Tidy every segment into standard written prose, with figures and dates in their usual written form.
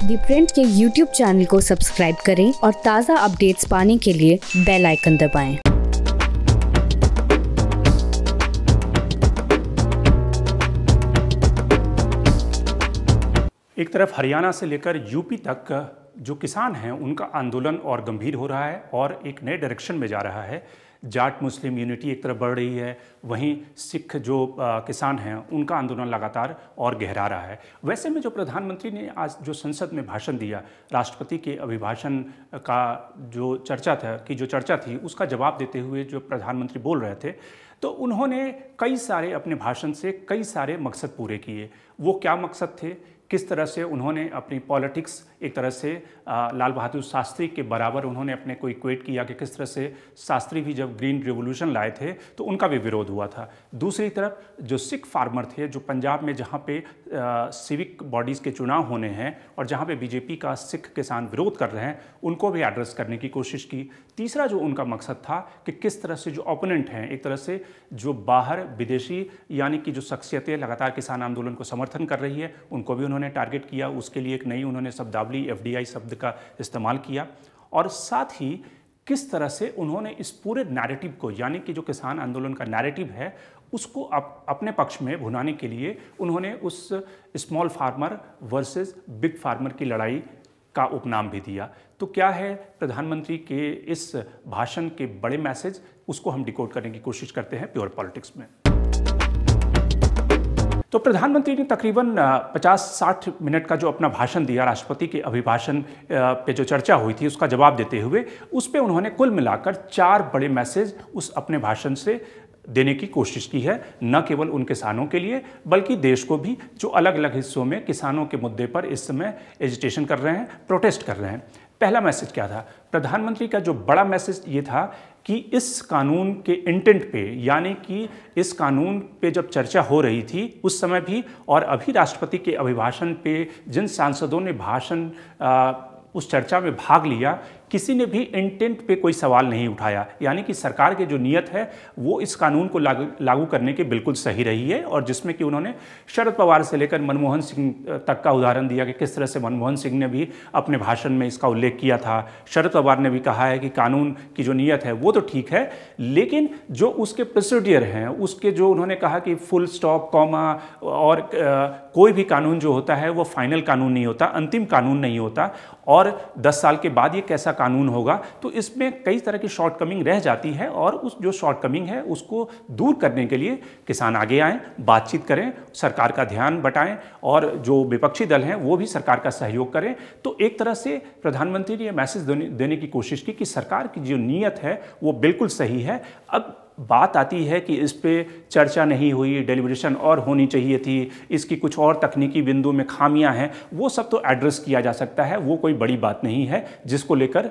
दी print के YouTube channel को subscribe करें और ताज़ा अपडेट्स पाने के लिए बेल आइकन दबाएं। एक तरफ हरियाणा से लेकर यूपी तक जो किसान हैं उनका आंदोलन और गंभीर हो रहा है और एक नए डायरेक्शन में जा रहा है। जाट मुस्लिम यूनिटी एक तरफ बढ़ रही है, वहीं सिख जो किसान हैं उनका आंदोलन लगातार और गहरा रहा है। वैसे में जो प्रधानमंत्री ने आज जो संसद में भाषण दिया, राष्ट्रपति के अभिभाषण का जो चर्चा थी उसका जवाब देते हुए जो प्रधानमंत्री बोल रहे थे, तो उन्होंने कई सारे अपने भाषण से कई सारे मकसद पूरे किए। वो क्या मकसद थे, किस तरह से उन्होंने अपनी पॉलिटिक्स एक तरह से लाल बहादुर शास्त्री के बराबर उन्होंने अपने को इक्वेट किया कि किस तरह से शास्त्री भी जब ग्रीन रिवॉल्यूशन लाए थे तो उनका भी विरोध हुआ था। दूसरी तरफ जो सिख फार्मर थे, जो पंजाब में जहाँ पे सिविक बॉडीज़ के चुनाव होने हैं और जहाँ पे बीजेपी का सिख किसान विरोध कर रहे हैं, उनको भी एड्रेस करने की कोशिश की। तीसरा जो उनका मकसद था कि किस तरह से जो ओपोनेंट हैं, एक तरह से जो बाहर विदेशी यानी कि जो शख्सियतें लगातार किसान आंदोलन को समर्थन कर रही है, उनको भी उन्होंने टारगेट किया। उसके लिए एक नई उन्होंने शब्दावली FDI शब्द का इस्तेमाल किया और साथ ही किस तरह से उन्होंने इस पूरे नैरेटिव को, यानी कि जो किसान आंदोलन का नैरेटिव है, उसको अपने पक्ष में भुनाने के लिए उन्होंने उस small farmer versus big farmer की लड़ाई का उपनाम भी दिया। तो क्या है प्रधानमंत्री के इस भाषण के बड़े मैसेज, उसको हम डिकोड करने की कोशिश करते हैं प्योर पॉलिटिक्स में। तो प्रधानमंत्री ने तकरीबन 50-60 मिनट का जो अपना भाषण दिया, राष्ट्रपति के अभिभाषण पे जो चर्चा हुई थी उसका जवाब देते हुए, उस पे उन्होंने कुल मिलाकर 4 बड़े मैसेज उस अपने भाषण से देने की कोशिश की है, न केवल उन किसानों के लिए बल्कि देश को भी, जो अलग अलग हिस्सों में किसानों के मुद्दे पर इस समय एजिटेशन कर रहे हैं, प्रोटेस्ट कर रहे हैं। पहला मैसेज क्या था? प्रधानमंत्री का जो बड़ा मैसेज ये था कि इस कानून के इंटेंट पे, यानी कि इस कानून पे जब चर्चा हो रही थी उस समय भी और अभी राष्ट्रपति के अभिभाषण पे जिन सांसदों ने उस चर्चा में भाग लिया, किसी ने भी इंटेंट पे कोई सवाल नहीं उठाया। यानी कि सरकार की जो नीयत है वो इस कानून को लागू करने के बिल्कुल सही रही है। और जिसमें कि उन्होंने शरद पवार से लेकर मनमोहन सिंह तक का उदाहरण दिया कि किस तरह से मनमोहन सिंह ने भी अपने भाषण में इसका उल्लेख किया था। शरद पवार ने भी कहा है कि कानून की जो नीयत है वो तो ठीक है, लेकिन जो उसके प्रोसीडियर हैं, उसके जो उन्होंने कहा कि फुल स्टॉप, कॉमा और कोई भी कानून जो होता है वो फाइनल कानून नहीं होता, अंतिम कानून नहीं होता, और 10 साल के बाद ये कैसा कानून होगा। तो इसमें कई तरह की शॉर्टकमिंग रह जाती है और उस जो शॉर्टकमिंग है उसको दूर करने के लिए किसान आगे आएँ, बातचीत करें, सरकार का ध्यान बटाएं और जो विपक्षी दल हैं वो भी सरकार का सहयोग करें। तो एक तरह से प्रधानमंत्री ने ये मैसेज देने की कोशिश की कि सरकार की जो नीयत है वो बिल्कुल सही है। अब बात आती है कि इस पे चर्चा नहीं हुई, डेलिब्रेशन और होनी चाहिए थी, इसकी कुछ और तकनीकी बिंदु में खामियां हैं, वो सब तो एड्रेस किया जा सकता है, वो कोई बड़ी बात नहीं है जिसको लेकर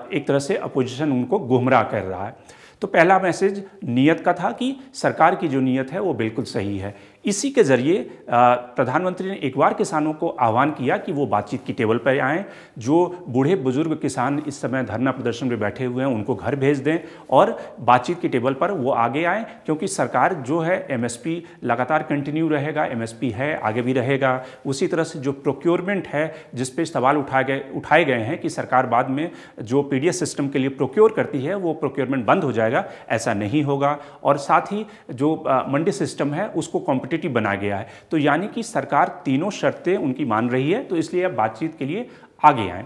एक तरह से अपोजिशन उनको गुमराह कर रहा है। तो पहला मैसेज नीयत का था कि सरकार की जो नीयत है वो बिल्कुल सही है। इसी के ज़रिए प्रधानमंत्री ने एक बार किसानों को आह्वान किया कि वो बातचीत की टेबल पर आएँ। जो बूढ़े बुजुर्ग किसान इस समय धरना प्रदर्शन में बैठे हुए हैं उनको घर भेज दें और बातचीत की टेबल पर वो आगे आएँ, क्योंकि सरकार जो है MSP लगातार कंटिन्यू रहेगा, MSP है, आगे भी रहेगा। उसी तरह से जो प्रोक्योरमेंट है, जिस पे सवाल उठाए गए हैं कि सरकार बाद में जो PDS सिस्टम के लिए प्रोक्योर करती है वो प्रोक्योरमेंट बंद हो जाएगा, ऐसा नहीं होगा। और साथ ही जो मंडी सिस्टम है उसको कॉम्पिटिटिव बना गया है। तो यानी कि सरकार तीनों शर्तें उनकी मान रही है, तो इसलिए अब बातचीत के लिए आगे आए।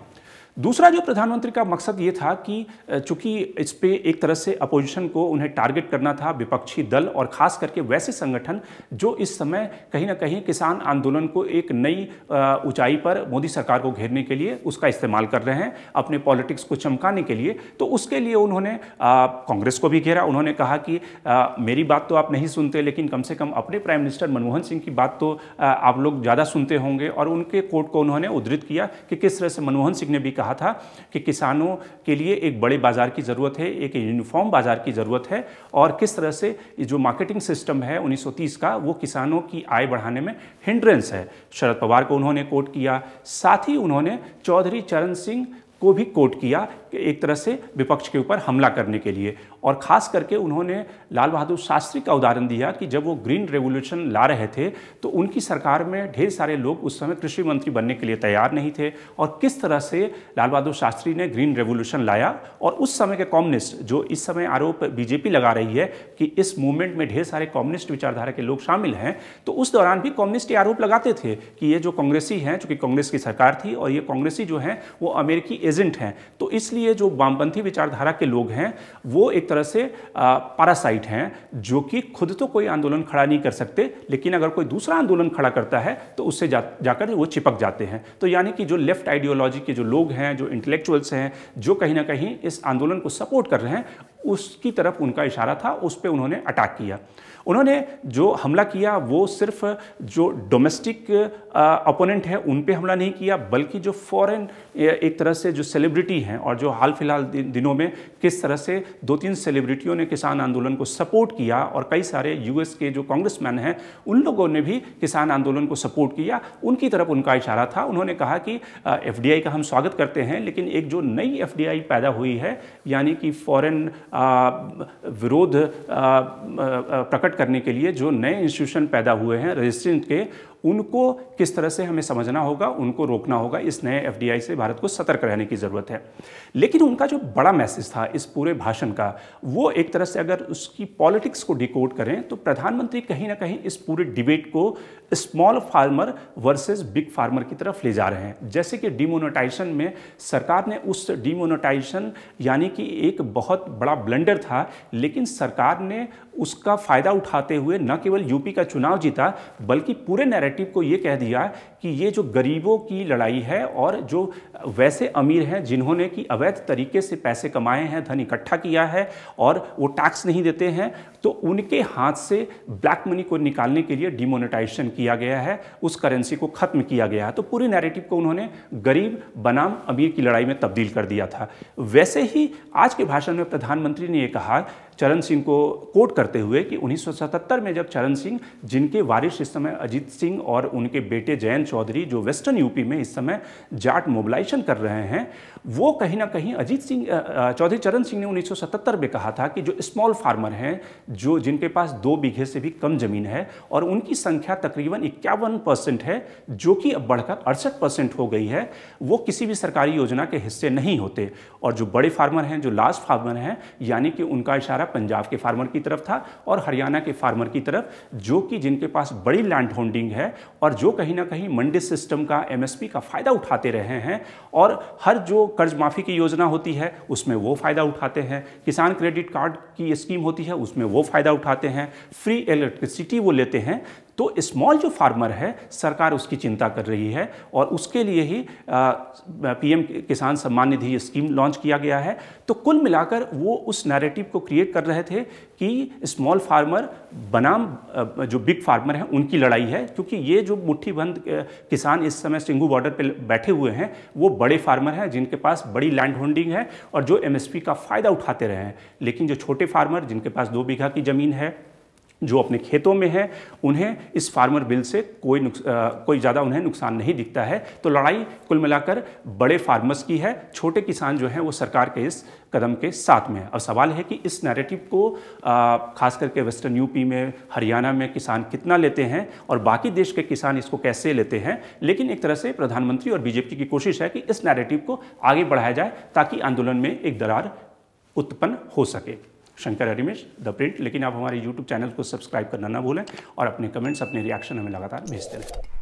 दूसरा जो प्रधानमंत्री का मकसद ये था कि चूंकि इस पे एक तरह से अपोजिशन को उन्हें टारगेट करना था, विपक्षी दल और खास करके वैसे संगठन जो इस समय कहीं ना कहीं किसान आंदोलन को एक नई ऊंचाई पर मोदी सरकार को घेरने के लिए उसका इस्तेमाल कर रहे हैं, अपने पॉलिटिक्स को चमकाने के लिए। तो उसके लिए उन्होंने कांग्रेस को भी घेरा। उन्होंने कहा कि मेरी बात तो आप नहीं सुनते, लेकिन कम से कम अपने प्राइम मिनिस्टर मनमोहन सिंह की बात तो आप लोग ज़्यादा सुनते होंगे। और उनके कोट को उन्होंने उद्धृत किया कि किस तरह से मनमोहन सिंह ने भी कहा था कि किसानों के लिए एक बड़े बाजार की ज़रूरत है, एक यूनिफॉर्म बाजार की ज़रूरत है, और किस तरह से जो मार्केटिंग सिस्टम है 1930 का वो किसानों की आय बढ़ाने में हिंड्रेंस है। शरद पवार को उन्होंने कोट किया। साथ ही उन्होंने चौधरी चरण सिंह को भी कोट किया कि एक तरह से विपक्ष के ऊपर हमला करने के लिए। और ख़ास करके उन्होंने लाल बहादुर शास्त्री का उदाहरण दिया कि जब वो ग्रीन रेवोल्यूशन ला रहे थे तो उनकी सरकार में ढेर सारे लोग उस समय कृषि मंत्री बनने के लिए तैयार नहीं थे, और किस तरह से लाल बहादुर शास्त्री ने ग्रीन रेवोल्यूशन लाया। और उस समय के कम्युनिस्ट, जो इस समय आरोप बीजेपी लगा रही है कि इस मूवमेंट में ढेर सारे कम्युनिस्ट विचारधारा के लोग शामिल हैं, तो उस दौरान भी कम्युनिस्ट ये आरोप लगाते थे कि ये जो कांग्रेसी हैं, चूंकि कांग्रेस की सरकार थी और ये कांग्रेसी जो हैं वो अमेरिकी एजेंट हैं, तो इसलिए जो वामपंथी विचारधारा के लोग हैं वो एक तरह से पैरासाइट हैं, जो कि खुद तो कोई आंदोलन खड़ा नहीं कर सकते, लेकिन अगर कोई दूसरा आंदोलन खड़ा करता है तो उससे जाकर वो चिपक जाते हैं। तो यानी कि जो लेफ्ट आइडियोलॉजी के जो लोग हैं, जो इंटेलेक्चुअल्स हैं, जो कहीं ना कहीं इस आंदोलन को सपोर्ट कर रहे हैं, उसकी तरफ उनका इशारा था, उस पर उन्होंने अटैक किया। उन्होंने जो हमला किया वो सिर्फ जो डोमेस्टिक अपोनेंट है उन पे हमला नहीं किया, बल्कि जो फॉरेन एक तरह से जो सेलिब्रिटी हैं, और जो हाल फिलहाल दिनों में किस तरह से 2-3 सेलिब्रिटियों ने किसान आंदोलन को सपोर्ट किया, और कई सारे यूएस के जो कांग्रेसमैन हैं उन लोगों ने भी किसान आंदोलन को सपोर्ट किया, उनकी तरफ उनका इशारा था। उन्होंने कहा कि एफडीआई का हम स्वागत करते हैं, लेकिन एक जो नई एफडीआई पैदा हुई है, यानी कि फॉरेन विरोध प्रकट करने के लिए जो नए इंस्टीट्यूशन पैदा हुए हैं रेजिस्टेंट के, उनको किस तरह से हमें समझना होगा, उनको रोकना होगा। इस नए एफडीआई से भारत को सतर्क रहने की ज़रूरत है। लेकिन उनका जो बड़ा मैसेज था इस पूरे भाषण का, वो एक तरह से अगर उसकी पॉलिटिक्स को डिकोड करें तो प्रधानमंत्री कहीं ना कहीं इस पूरे डिबेट को small farmer versus big farmer की तरफ ले जा रहे हैं। जैसे कि डिमोनेटाइजेशन में सरकार ने उस डिमोनेटाइजेशन यानी कि एक बहुत बड़ा ब्लंडर था, लेकिन सरकार ने उसका फ़ायदा उठाते हुए न केवल यूपी का चुनाव जीता, बल्कि पूरे नैरेटिव को ये कह दिया कि ये जो गरीबों की लड़ाई है, और जो वैसे अमीर हैं जिन्होंने कि अवैध तरीके से पैसे कमाए हैं, धन इकट्ठा किया है और वो टैक्स नहीं देते हैं, तो उनके हाथ से ब्लैक मनी को निकालने के लिए डिमोनेटाइजेशन किया गया है, उस करेंसी को ख़त्म किया गया है। तो पूरे नैरेटिव को उन्होंने गरीब बनाम अमीर की लड़ाई में तब्दील कर दिया था। वैसे ही आज के भाषण में प्रधानमंत्री ने ये कहा, चरण सिंह को कोट करते हुए, कि 1977 में जब चरण सिंह, जिनके वारिस इस समय अजीत सिंह और उनके बेटे जयंत चौधरी, जो वेस्टर्न यूपी में इस समय जाट मोबिलाइजेशन कर रहे हैं, वो कहीं ना कहीं अजीत सिंह चौधरी चरण सिंह ने 1977 में कहा था कि जो स्मॉल फार्मर हैं, जो जिनके पास 2 बीघे से भी कम जमीन है, और उनकी संख्या तकरीबन 51% है, जो कि अब बढ़कर 68% हो गई है, वो किसी भी सरकारी योजना के हिस्से नहीं होते। और जो बड़े फार्मर हैं, जो लार्ज फार्मर हैं, यानी कि उनका इशारा पंजाब के फार्मर की तरफ था और हरियाणा के फार्मर की तरफ, जो कि जिनके पास बड़ी लैंड होल्डिंग है और जो कहीं ना कहीं मंडी सिस्टम का, एमएसपी का फ़ायदा उठाते रहे हैं, और हर जो कर्ज माफ़ी की योजना होती है उसमें वो फ़ायदा उठाते हैं, किसान क्रेडिट कार्ड की स्कीम होती है उसमें वो फ़ायदा उठाते हैं, फ्री इलेक्ट्रिसिटी वो लेते हैं। तो स्मॉल जो फार्मर है, सरकार उसकी चिंता कर रही है, और उसके लिए ही पीएम किसान सम्मान निधि स्कीम लॉन्च किया गया है। तो कुल मिलाकर वो उस नैरेटिव को क्रिएट कर रहे थे कि स्मॉल फार्मर बनाम जो बिग फार्मर हैं उनकी लड़ाई है, क्योंकि ये जो मुट्ठीबंद किसान इस समय सिंघू बॉर्डर पे बैठे हुए हैं, वो बड़े फार्मर हैं जिनके पास बड़ी लैंड होल्डिंग है और जो एमएसपी का फ़ायदा उठाते रहे हैं। लेकिन जो छोटे फार्मर, जिनके पास 2 बीघा की ज़मीन है, जो अपने खेतों में है, उन्हें इस फार्मर बिल से कोई ज़्यादा उन्हें नुकसान नहीं दिखता है। तो लड़ाई कुल मिलाकर बड़े फार्मर्स की है, छोटे किसान जो हैं वो सरकार के इस कदम के साथ में है। अब सवाल है कि इस नैरेटिव को खास करके वेस्टर्न यूपी में, हरियाणा में किसान कितना लेते हैं और बाकी देश के किसान इसको कैसे लेते हैं। लेकिन एक तरह से प्रधानमंत्री और बीजेपी की कोशिश है कि इस नैरेटिव को आगे बढ़ाया जाए ताकि आंदोलन में एक दरार उत्पन्न हो सके। Shankar Harimesh, the Print. लेकिन आप हमारे YouTube चैनल को सब्सक्राइब करना ना भूलें और अपने कमेंट्स, अपने रिएक्शन हमें लगातार भेजते रहें।